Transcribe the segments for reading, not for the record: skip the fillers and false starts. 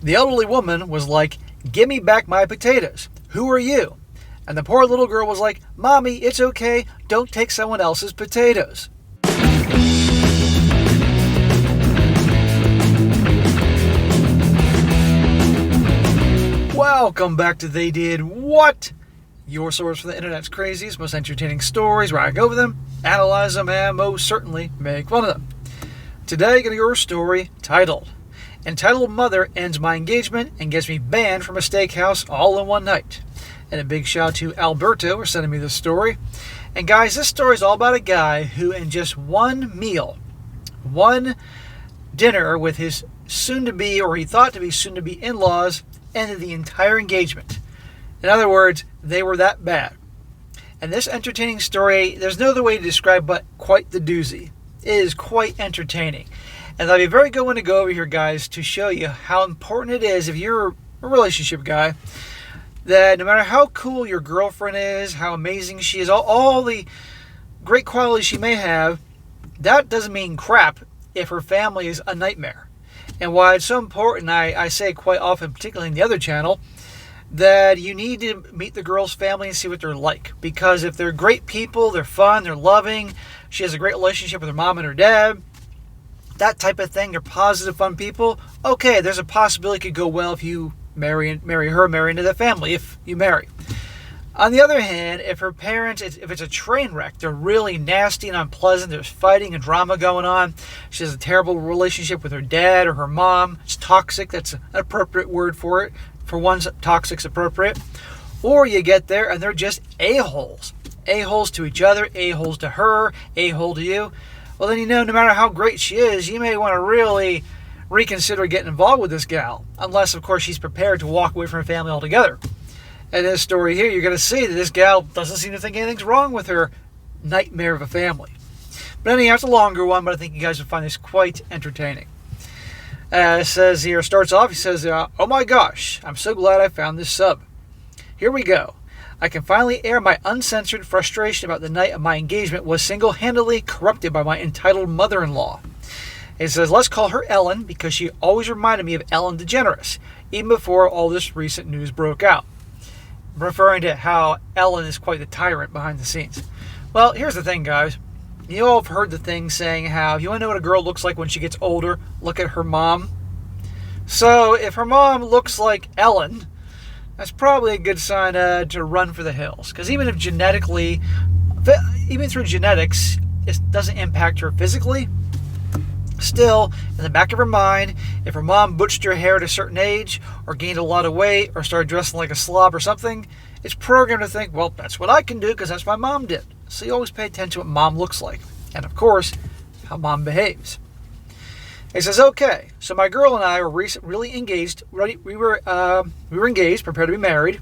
The elderly woman was like, "Give me back my potatoes. Who are you?" And the poor little girl was like, "Mommy, it's okay. Don't take someone else's potatoes." Welcome back to They Did What? Your source for the internet's craziest, most entertaining stories, where I go over them, analyze them, and most certainly make fun of them. Today, I got your story entitled Mother Ends My Engagement and Gets Me Banned from a Steakhouse All in One Night. And a big shout out to Alberto for sending me this story. And guys, this story is all about a guy who in just one meal, one dinner with his soon-to-be, or he thought to be soon-to-be in-laws, ended the entire engagement. In other words, they were that bad. And this entertaining story, there's no other way to describe but quite the doozy. It is quite entertaining. And I'll be very good one to go over here, guys, to show you how important it is, if you're a relationship guy, that no matter how cool your girlfriend is, how amazing she is, all the great qualities she may have, that doesn't mean crap if her family is a nightmare. And why it's so important, I say quite often, particularly in the other channel, that you need to meet the girl's family and see what they're like. Because if they're great people, they're fun, they're loving, she has a great relationship with her mom and her dad, that type of thing, they're positive, fun people, okay, there's a possibility it could go well if you marry into the family, if you marry. On the other hand, if her parents, if it's a train wreck, they're really nasty and unpleasant, there's fighting and drama going on, she has a terrible relationship with her dad or her mom, it's toxic, that's an appropriate word for it. For one, toxic's appropriate. Or you get there and they're just a-holes. A-holes to each other, a-holes to her, a-hole to you. Well, then no matter how great she is, you may want to really reconsider getting involved with this gal. Unless, of course, she's prepared to walk away from her family altogether. In this story here, you're going to see that this gal doesn't seem to think anything's wrong with her nightmare of a family. But anyhow, it's a longer one, but I think you guys will find this quite entertaining. It says here, starts off, he says, "Oh my gosh, I'm so glad I found this sub. Here we go. I can finally air my uncensored frustration about the night of my engagement was single-handedly corrupted by my entitled mother-in-law." It says, "Let's call her Ellen because she always reminded me of Ellen DeGeneres, even before all this recent news broke out." Referring to how Ellen is quite the tyrant behind the scenes. Well, here's the thing, guys. You all have heard the thing saying how, if you want to know what a girl looks like when she gets older, look at her mom. So, if her mom looks like Ellen, that's probably a good sign to run for the hills. Because even through genetics, it doesn't impact her physically. Still, in the back of her mind, if her mom butched her hair at a certain age, or gained a lot of weight, or started dressing like a slob or something, it's programmed to think, well, that's what I can do because that's what my mom did. So you always pay attention to what mom looks like. And of course, how mom behaves. It says, "Okay, so my girl and I were really engaged. We were engaged, prepared to be married.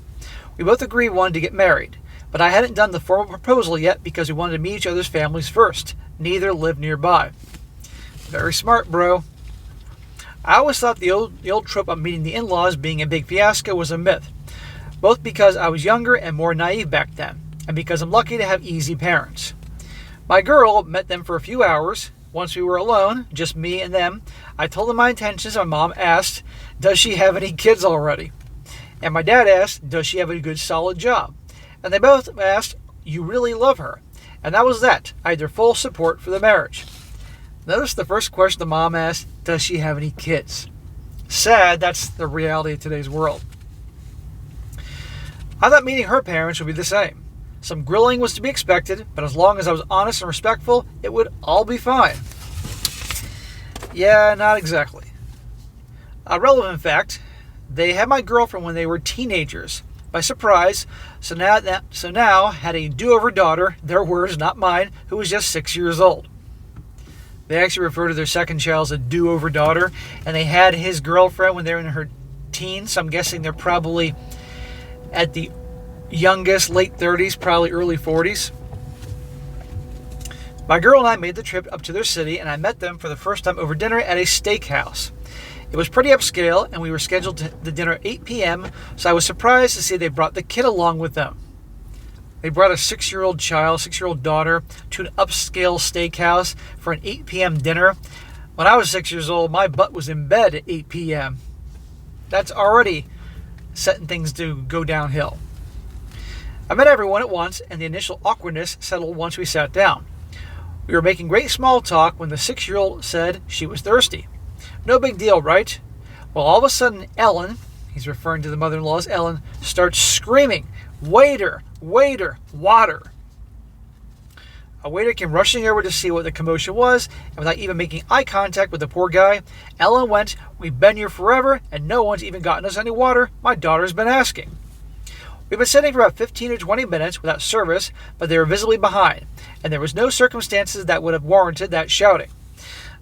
We both agreed we wanted to get married. But I hadn't done the formal proposal yet because we wanted to meet each other's families first. Neither lived nearby." Very smart, bro. "I always thought the old trope of meeting the in-laws being a big fiasco was a myth. Both because I was younger and more naive back then, and because I'm lucky to have easy parents. My girl met them for a few hours. Once we were alone, just me and them, I told them my intentions and my mom asked, does she have any kids already? And my dad asked, does she have a good solid job? And they both asked, you really love her. And that was that. I had their full support for the marriage." Notice the first question the mom asked, does she have any kids? Sad, that's the reality of today's world. "I thought meeting her parents would be the same. Some grilling was to be expected, but as long as I was honest and respectful, it would all be fine." Yeah, not exactly. A relevant fact, they had my girlfriend when they were teenagers by surprise, so now had a do-over daughter, their words, not mine, who was just 6 years old. They actually refer to their second child as a do-over daughter, and they had his girlfriend when they were in her teens, so I'm guessing they're probably at the youngest, late 30s, probably early 40s. "My girl and I made the trip up to their city, and I met them for the first time over dinner at a steakhouse. It was pretty upscale, and we were scheduled to the dinner at 8 p.m., so I was surprised to see they brought the kid along with them. They brought a 6-year-old daughter, to an upscale steakhouse for an 8 p.m. dinner. When I was 6 years old, my butt was in bed at 8 p.m. That's already setting things to go downhill. I met everyone at once, and the initial awkwardness settled once we sat down. We were making great small talk when the 6-year-old said she was thirsty. No big deal, right? Well, all of a sudden, Ellen, he's referring to the mother-in-law as Ellen, starts screaming, "Waiter, waiter, water." A waiter came rushing over to see what the commotion was, and without even making eye contact with the poor guy, Ellen went, "We've been here forever, and no one's even gotten us any water. My daughter's been asking." We've been sitting for about 15 or 20 minutes without service, but they were visibly behind, and there was no circumstances that would have warranted that shouting.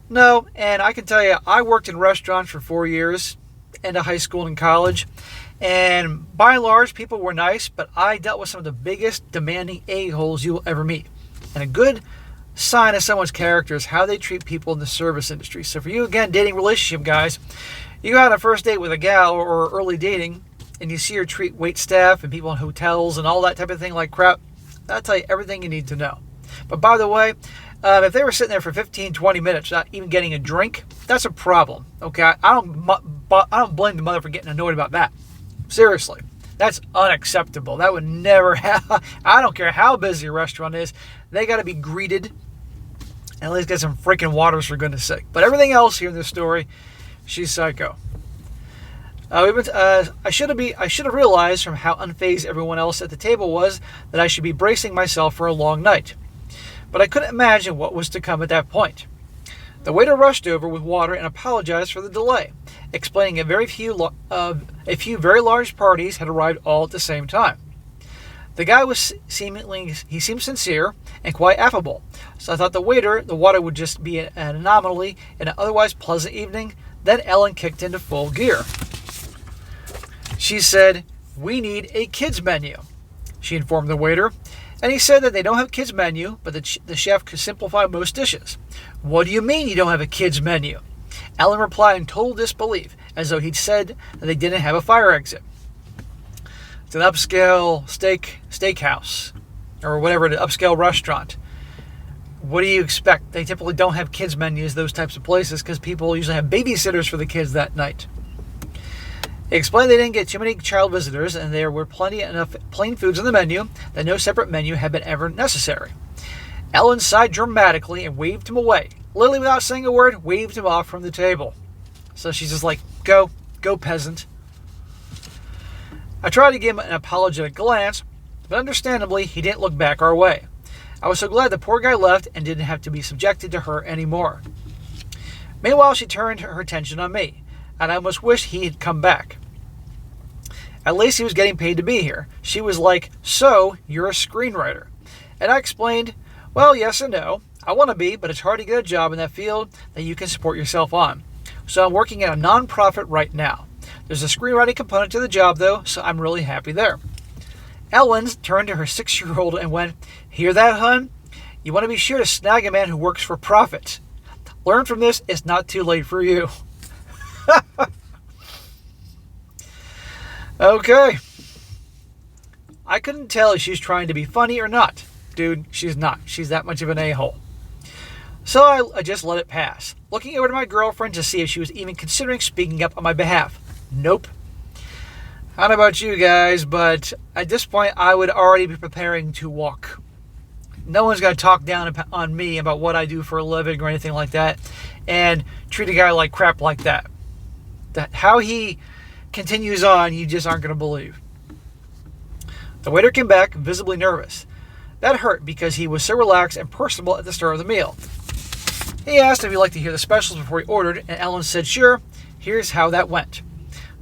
No, and I can tell you, I worked in restaurants for 4 years, into high school and college, and by and large, people were nice, but I dealt with some of the biggest demanding a-holes you will ever meet. And a good sign of someone's character is how they treat people in the service industry. So for you, again, dating relationship guys, you go on a first date with a gal or early dating, and you see her treat wait staff and people in hotels and all that type of thing like crap, that'll tell you everything you need to know. But by the way, if they were sitting there for 15, 20 minutes not even getting a drink, that's a problem. Okay, I don't blame the mother for getting annoyed about that. Seriously, that's unacceptable. That would never happen. I don't care how busy a restaurant is. They got to be greeted and at least get some freaking waters, for goodness sake. But everything else here in this story, she's psycho. I should have realized from how unfazed everyone else at the table was that I should be bracing myself for a long night. But I couldn't imagine what was to come at that point. The waiter rushed over with water and apologized for the delay, explaining a few very large parties had arrived all at the same time. The guy seemed sincere and quite affable, so I thought the water would just be an anomaly in an otherwise pleasant evening. Then Ellen kicked into full gear. She said, "We need a kids menu," she informed the waiter, and he said that they don't have a kids menu, but the chef could simplify most dishes. "What do you mean you don't have a kids menu?" Ellen replied in total disbelief, as though he'd said that they didn't have a fire exit. It's an upscale steakhouse, or whatever, an upscale restaurant. What do you expect? They typically don't have kids menus, those types of places, because people usually have babysitters for the kids that night. He explained they didn't get too many child visitors, and there were plenty enough plain foods on the menu that no separate menu had been ever necessary. Ellen sighed dramatically and waved him away. Literally without saying a word, waved him off from the table. So she's just like, go peasant. I tried to give him an apologetic glance, but understandably, he didn't look back our way. I was so glad the poor guy left and didn't have to be subjected to her anymore. Meanwhile, she turned her attention on me, and I almost wished he had come back. At least he was getting paid to be here. She was like, "So, you're a screenwriter." And I explained, "Well, yes and no. I want to be, but it's hard to get a job in that field that you can support yourself on. So I'm working at a non-profit right now. There's a screenwriting component to the job, though, so I'm really happy there." Ellen turned to her 6-year-old and went, "Hear that, hun? You want to be sure to snag a man who works for profit. Learn from this, it's not too late for you." Okay. I couldn't tell if she's trying to be funny or not. Dude, she's not. She's that much of an a-hole. So I just let it pass, looking over to my girlfriend to see if she was even considering speaking up on my behalf. Nope. I don't know about you guys, but at this point, I would already be preparing to walk. No one's going to talk down on me about what I do for a living or anything like that, and treat a guy like crap like that. How he continues on, you just aren't going to believe. The waiter came back, visibly nervous. That hurt because he was so relaxed and personable at the start of the meal. He asked if he'd like to hear the specials before he ordered, and Ellen said, "Sure, here's how that went."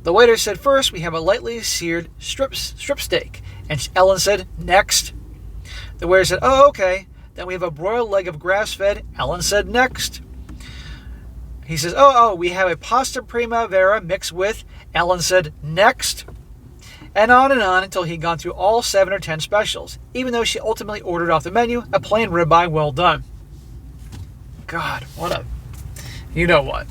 The waiter said, "First, we have a lightly seared strip steak." And Ellen said, "Next." The waiter said, "Oh, okay. Then we have a broiled leg of grass-fed." Ellen said, "Next." He says, oh, we have a pasta primavera mixed with." Ellen said, "Next." And on until he'd gone through all 7 or 10 specials, even though she ultimately ordered off the menu a plain ribeye well done. God, you know what.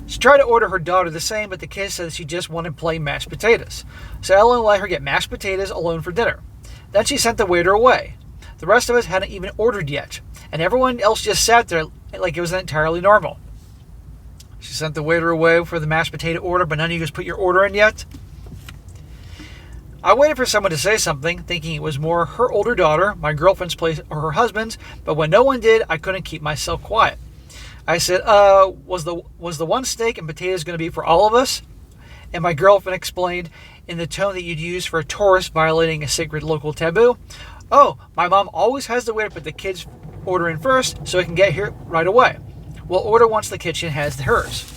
She tried to order her daughter the same, but the kid said she just wanted plain mashed potatoes. So Ellen let her get mashed potatoes alone for dinner. Then she sent the waiter away. The rest of us hadn't even ordered yet, and everyone else just sat there like it was entirely normal. She sent the waiter away for the mashed potato order, but none of you guys put your order in yet? I waited for someone to say something, thinking it was more her older daughter, my girlfriend's place, or her husband's, but when no one did, I couldn't keep myself quiet. I said, was the one steak and potatoes going to be for all of us? And my girlfriend explained in the tone that you'd use for a tourist violating a sacred local taboo. Oh, my mom always has the waiter put the kids' order in first so it can get here right away. We'll order once the kitchen has hers.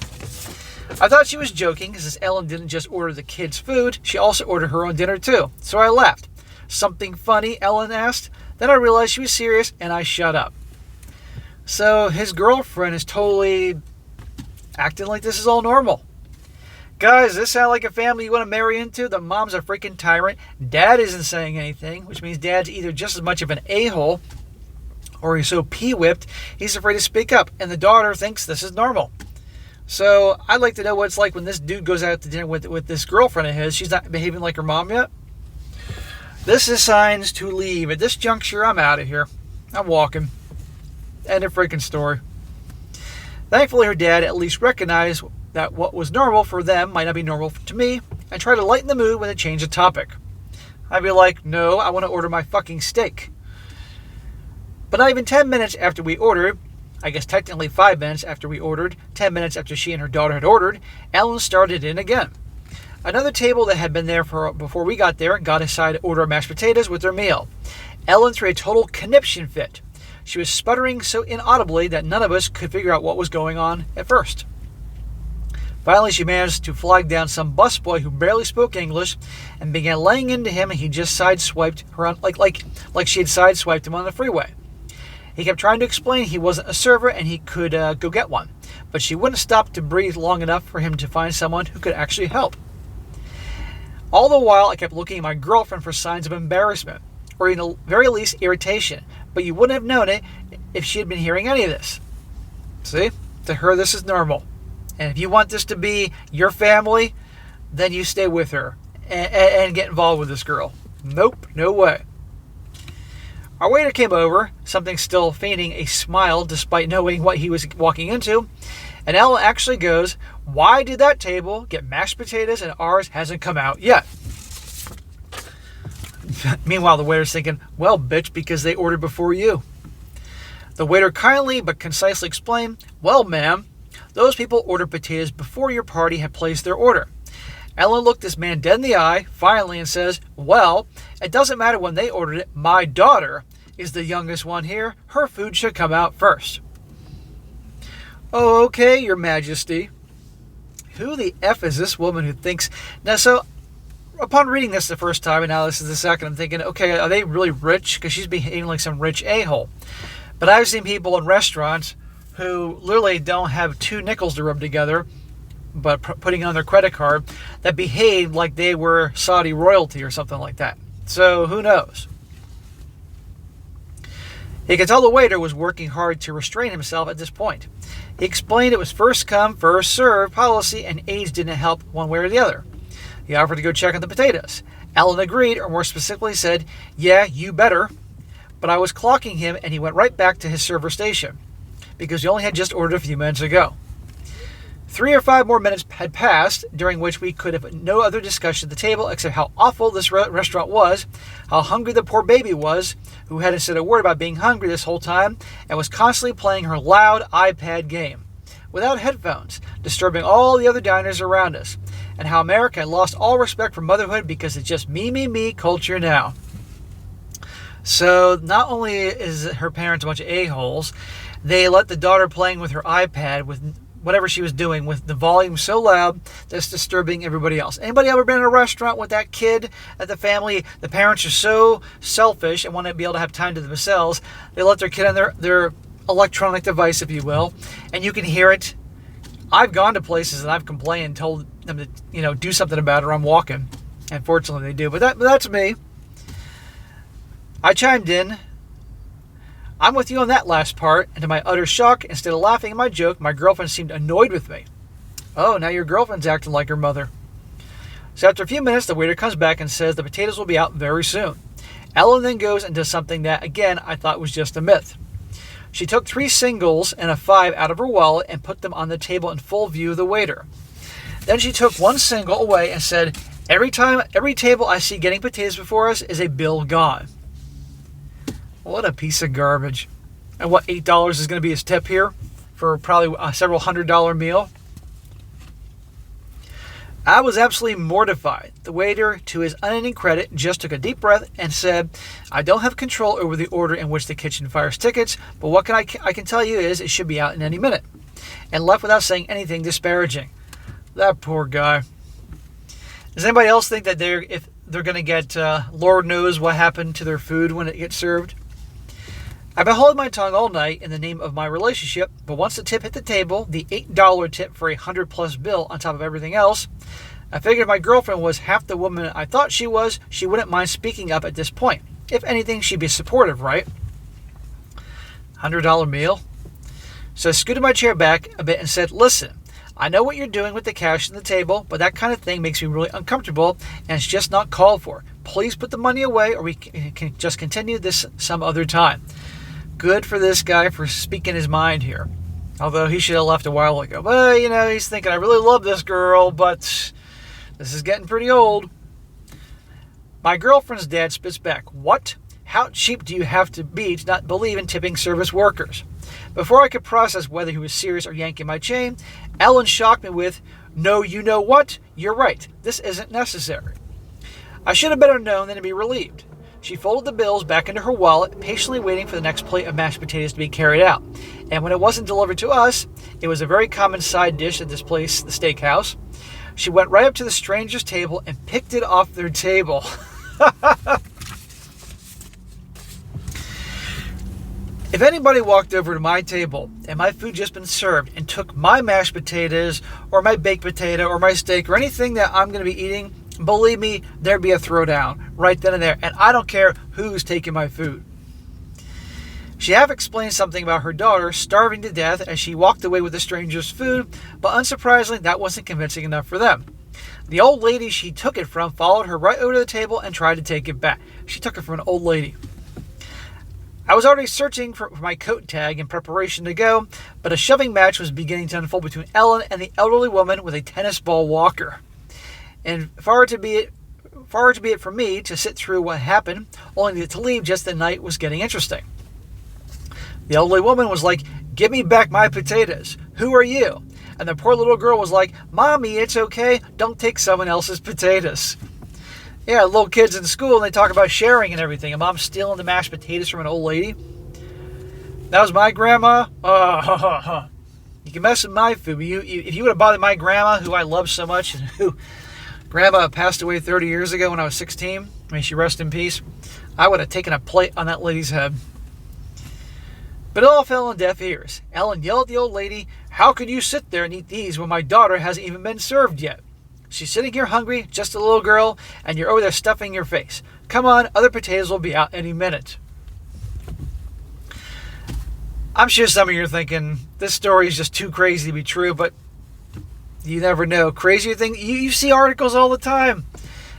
I thought she was joking because Ellen didn't just order the kids' food, she also ordered her own dinner too. So I laughed. Something funny? Ellen asked. Then I realized she was serious and I shut up. So his girlfriend is totally acting like this is all normal. Guys, does this sound like a family you want to marry into? The mom's a freaking tyrant. Dad isn't saying anything, which means dad's either just as much of an a-hole or he's so pee-whipped he's afraid to speak up. And the daughter thinks this is normal. So I'd like to know what it's like when this dude goes out to dinner with this girlfriend of his. She's not behaving like her mom yet. This is signs to leave. At this juncture, I'm out of here. I'm walking. End of freaking story. Thankfully, her dad at least recognized that what was normal for them might not be normal to me and tried to lighten the mood when they changed the topic. I'd be like, no, I want to order my fucking steak. But not even 10 minutes after we ordered, I guess technically 5 minutes after we ordered, 10 minutes after she and her daughter had ordered, Ellen started in again. Another table that had been there before we got there got a side order of mashed potatoes with their meal. Ellen threw a total conniption fit. She was sputtering so inaudibly that none of us could figure out what was going on at first. Finally, she managed to flag down some busboy who barely spoke English and began laying into him, and he just sideswiped her on, like she had sideswiped him on the freeway. He kept trying to explain he wasn't a server and he could go get one, but she wouldn't stop to breathe long enough for him to find someone who could actually help. All the while, I kept looking at my girlfriend for signs of embarrassment, or in the very least irritation, but you wouldn't have known it if she had been hearing any of this. See? To her, this is normal. And if you want this to be your family, then you stay with her and get involved with this girl. Nope, no way. Our waiter came over, something still feigning a smile despite knowing what he was walking into, and Ellen actually goes, why did that table get mashed potatoes and ours hasn't come out yet? Meanwhile, the waiter's thinking, well, bitch, because they ordered before you. The waiter kindly but concisely explained, well, ma'am, those people ordered potatoes before your party had placed their order. Ellen looked this man dead in the eye, finally, and says, well, it doesn't matter when they ordered it. My daughter is the youngest one here. Her food should come out first. Oh, okay, your majesty. Who the F is this woman who thinks... Now, so, upon reading this the first time, and now this is the second, I'm thinking, okay, are they really rich? Because she's behaving like some rich a-hole. But I've seen people in restaurants who literally don't have 2 nickels to rub together, but putting on their credit card, that behaved like they were Saudi royalty or something like that. So who knows? He could tell the waiter was working hard to restrain himself at this point. He explained it was first come, first served policy, and age didn't help one way or the other. He offered to go check on the potatoes. Ellen agreed, or more specifically said, yeah, you better. But I was clocking him, and he went right back to his server station, because he only had just ordered a few minutes ago. 3 or 5 more minutes had passed, during which we could have no other discussion at the table except how awful this restaurant was, how hungry the poor baby was, who hadn't said a word about being hungry this whole time, and was constantly playing her loud iPad game, without headphones, disturbing all the other diners around us, and how America had lost all respect for motherhood because it's just me culture now. So not only is her parents a bunch of a-holes, they let the daughter playing with her iPad with whatever she was doing with the volume so loud that's disturbing everybody else. Anybody ever been in a restaurant with that kid at the family? The parents are so selfish and want to be able to have time to themselves. They let their kid on their electronic device, if you will, and you can hear it. I've gone to places and I've complained and told them to, do something about it, or I'm walking. And fortunately they do. But that's me. I chimed in. I'm with you on that last part, and to my utter shock, instead of laughing at my joke, my girlfriend seemed annoyed with me. Oh, now your girlfriend's acting like her mother. So after a few minutes, the waiter comes back and says the potatoes will be out very soon. Ellen then goes into something that, again, I thought was just a myth. She took 3 singles and a 5 out of her wallet and put them on the table in full view of the waiter. Then she took 1 single away and said, every table I see getting potatoes before us is a bill gone. What a piece of garbage. And what, $8 is going to be his tip here for probably a several $100 meal? I was absolutely mortified. The waiter, to his unending credit, just took a deep breath and said, I don't have control over the order in which the kitchen fires tickets, but what I can tell you is it should be out in any minute. And left without saying anything disparaging. That poor guy. Does anybody else think that if they're going to get, Lord knows what happened to their food when it gets served? I've been holding my tongue all night in the name of my relationship, but once the tip hit the table, the $8 tip for a $100+ bill on top of everything else, I figured if my girlfriend was half the woman I thought she was, she wouldn't mind speaking up at this point. If anything, she'd be supportive, right? $100 meal? So I scooted my chair back a bit and said, listen, I know what you're doing with the cash on the table, but that kind of thing makes me really uncomfortable, and it's just not called for. Please put the money away, or we can just continue this some other time. Good for this guy for speaking his mind here. Although he should have left a while ago. But, he's thinking, I really love this girl, but this is getting pretty old. My girlfriend's dad spits back. What? How cheap do you have to be to not believe in tipping service workers? Before I could process whether he was serious or yanking my chain, Ellen shocked me with, no, you know what? You're right. This isn't necessary. I should have better known than to be relieved. She folded the bills back into her wallet, patiently waiting for the next plate of mashed potatoes to be carried out. And when it wasn't delivered to us, it was a very common side dish at this place, the steakhouse. She went right up to the stranger's table and picked it off their table. If anybody walked over to my table and my food just been served and took my mashed potatoes or my baked potato or my steak or anything that I'm going to be eating, believe me, there'd be a throwdown right then and there. And I don't care who's taking my food. She half explained something about her daughter starving to death as she walked away with the stranger's food, but unsurprisingly, that wasn't convincing enough for them. The old lady she took it from followed her right over to the table and tried to take it back. She took it from an old lady. I was already searching for my coat tag in preparation to go, but a shoving match was beginning to unfold between Ellen and the elderly woman with a tennis ball walker. And far to be it for me to sit through what happened, only to leave just the night was getting interesting. The elderly woman was like, give me back my potatoes. Who are you? And the poor little girl was like, Mommy, it's okay. Don't take someone else's potatoes. Yeah, little kids in school, and they talk about sharing and everything. And Mom's stealing the mashed potatoes from an old lady. That was my grandma. You can mess with my food. But if you would have bothered my grandma, who I love so much, and who Grandma passed away 30 years ago when I was 16, may she rest in peace, I would have taken a plate on that lady's head. But it all fell on deaf ears. Ellen yelled at the old lady, how could you sit there and eat these when my daughter hasn't even been served yet? She's sitting here hungry, just a little girl, and you're over there stuffing your face. Come on, other potatoes will be out any minute. I'm sure some of you are thinking, this story is just too crazy to be true, but you never know. Crazier thing, you see articles all the time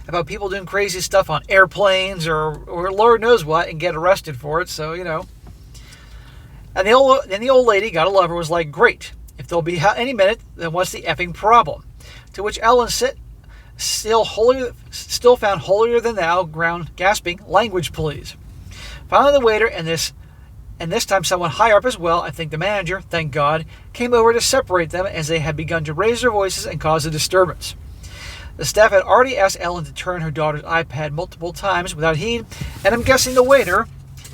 about people doing crazy stuff on airplanes or Lord knows what and get arrested for it, so, And the old lady, gotta love her, was like, great. If they'll be out any minute, then what's the effing problem? To which Ellen still found holier than thou ground, gasping, language please. Finally the waiter and this time someone higher up as well, I think the manager, thank God, came over to separate them as they had begun to raise their voices and cause a disturbance. The staff had already asked Ellen to turn her daughter's iPad multiple times without heed, and I'm guessing the waiter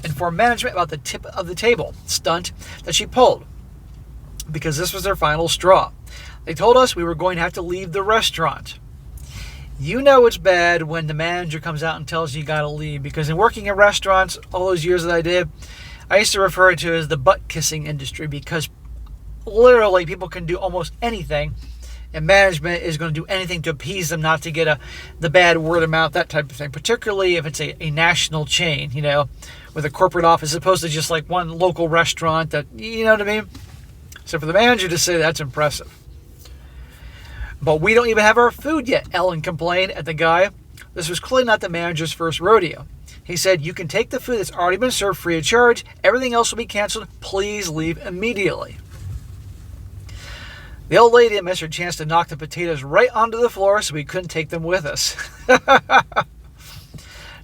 informed management about the tip of the table stunt that she pulled, because this was their final straw. They told us we were going to have to leave the restaurant. You know it's bad when the manager comes out and tells you got to leave, because in working in restaurants all those years that I did, I used to refer to it as the butt-kissing industry, because literally people can do almost anything, and management is going to do anything to appease them not to get the bad word of mouth, that type of thing, particularly if it's a national chain, with a corporate office, as opposed to just like one local restaurant that, you know what I mean? So for the manager to say that's impressive. But we don't even have our food yet, Ellen complained at the guy. This was clearly not the manager's first rodeo. He said, "You can take the food that's already been served free of charge. Everything else will be canceled. Please leave immediately." The old lady missed her chance to knock the potatoes right onto the floor, so we couldn't take them with us.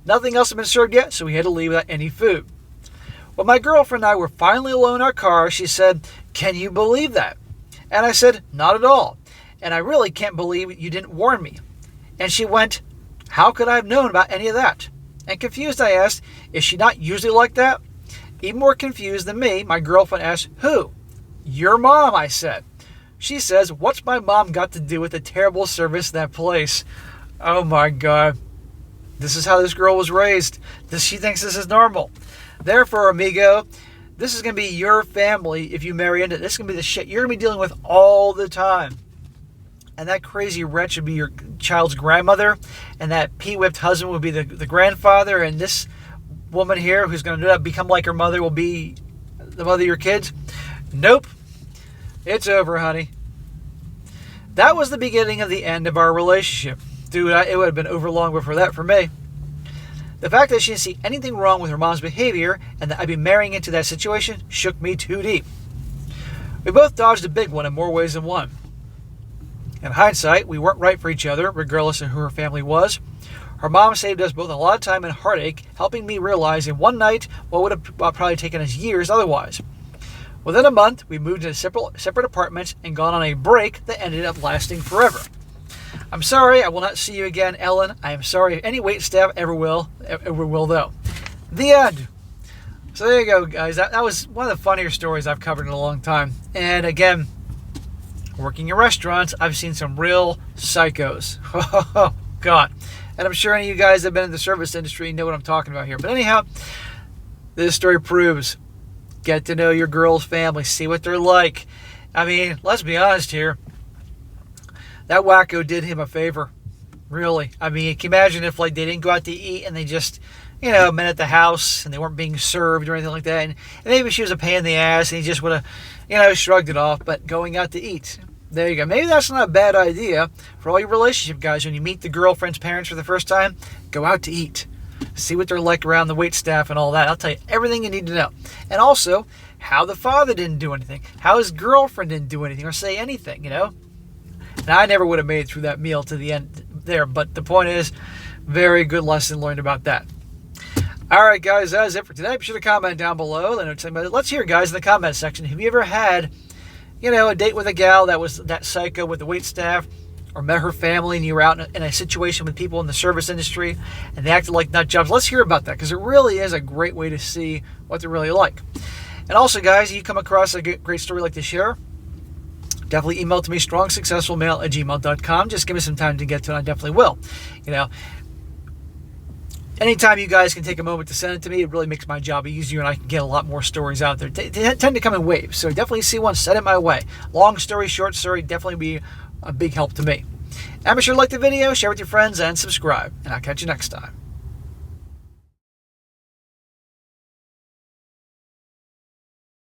Nothing else had been served yet, so we had to leave without any food. When my girlfriend and I were finally alone in our car, she said, "Can you believe that?" And I said, "Not at all. And I really can't believe you didn't warn me." And she went, "How could I have known about any of that?" And confused, I asked, "Is she not usually like that?" Even more confused than me, my girlfriend asked, "Who?" "Your mom," I said. She says, "What's my mom got to do with the terrible service in that place?" Oh my God. This is how this girl was raised. She thinks this is normal. Therefore, amigo, this is going to be your family if you marry into it. This is going to be the shit you're going to be dealing with all the time. And that crazy wretch would be your child's grandmother, and that pea-whipped husband would be the grandfather, and this woman here who's going to become like her mother will be the mother of your kids. Nope. It's over, honey. That was the beginning of the end of our relationship. Dude, it would have been over long before that for me. The fact that she didn't see anything wrong with her mom's behavior and that I'd be marrying into that situation shook me too deep. We both dodged a big one in more ways than one. In hindsight, we weren't right for each other, regardless of who her family was. Her mom saved us both a lot of time and heartache, helping me realize in one night what would have probably taken us years otherwise. Within a month, we moved into separate apartments and gone on a break that ended up lasting forever. I'm sorry, I will not see you again, Ellen. I am sorry if any waitstaff ever will though. The end. So there you go, guys. That was one of the funnier stories I've covered in a long time. And again, working in restaurants, I've seen some real psychos. Oh, God. And I'm sure any of you guys that have been in the service industry know what I'm talking about here. But anyhow, this story proves, get to know your girl's family. See what they're like. I mean, let's be honest here. That wacko did him a favor. Really. I mean, can you imagine if they didn't go out to eat and they just, met at the house and they weren't being served or anything like that. And maybe she was a pain in the ass and he just would have, shrugged it off. But going out to eat. There you go. Maybe that's not a bad idea for all your relationship guys. When you meet the girlfriend's parents for the first time, go out to eat. See what they're like around the waitstaff and all that. I'll tell you everything you need to know. And also, how the father didn't do anything. How his girlfriend didn't do anything or say anything, Now, I never would have made it through that meal to the end there. But the point is, very good lesson learned about that. All right, guys, that is it for today. Be sure to comment down below. Let's hear, guys, in the comment section. Have you ever had, a date with a gal that was that psycho with the waitstaff, or met her family and you were out in a situation with people in the service industry and they acted like nut jobs? Let's hear about that, because it really is a great way to see what they're really like. And also, guys, if you come across a great story like to share, definitely email to me, strongsuccessfulmale@gmail.com. Just give me some time to get to it. I definitely will. Anytime you guys can take a moment to send it to me, it really makes my job easier and I can get a lot more stories out there. They tend to come in waves, so definitely see one, send it my way. Long story, short story, definitely be a big help to me. And be sure to like the video, share with your friends, and subscribe. And I'll catch you next time.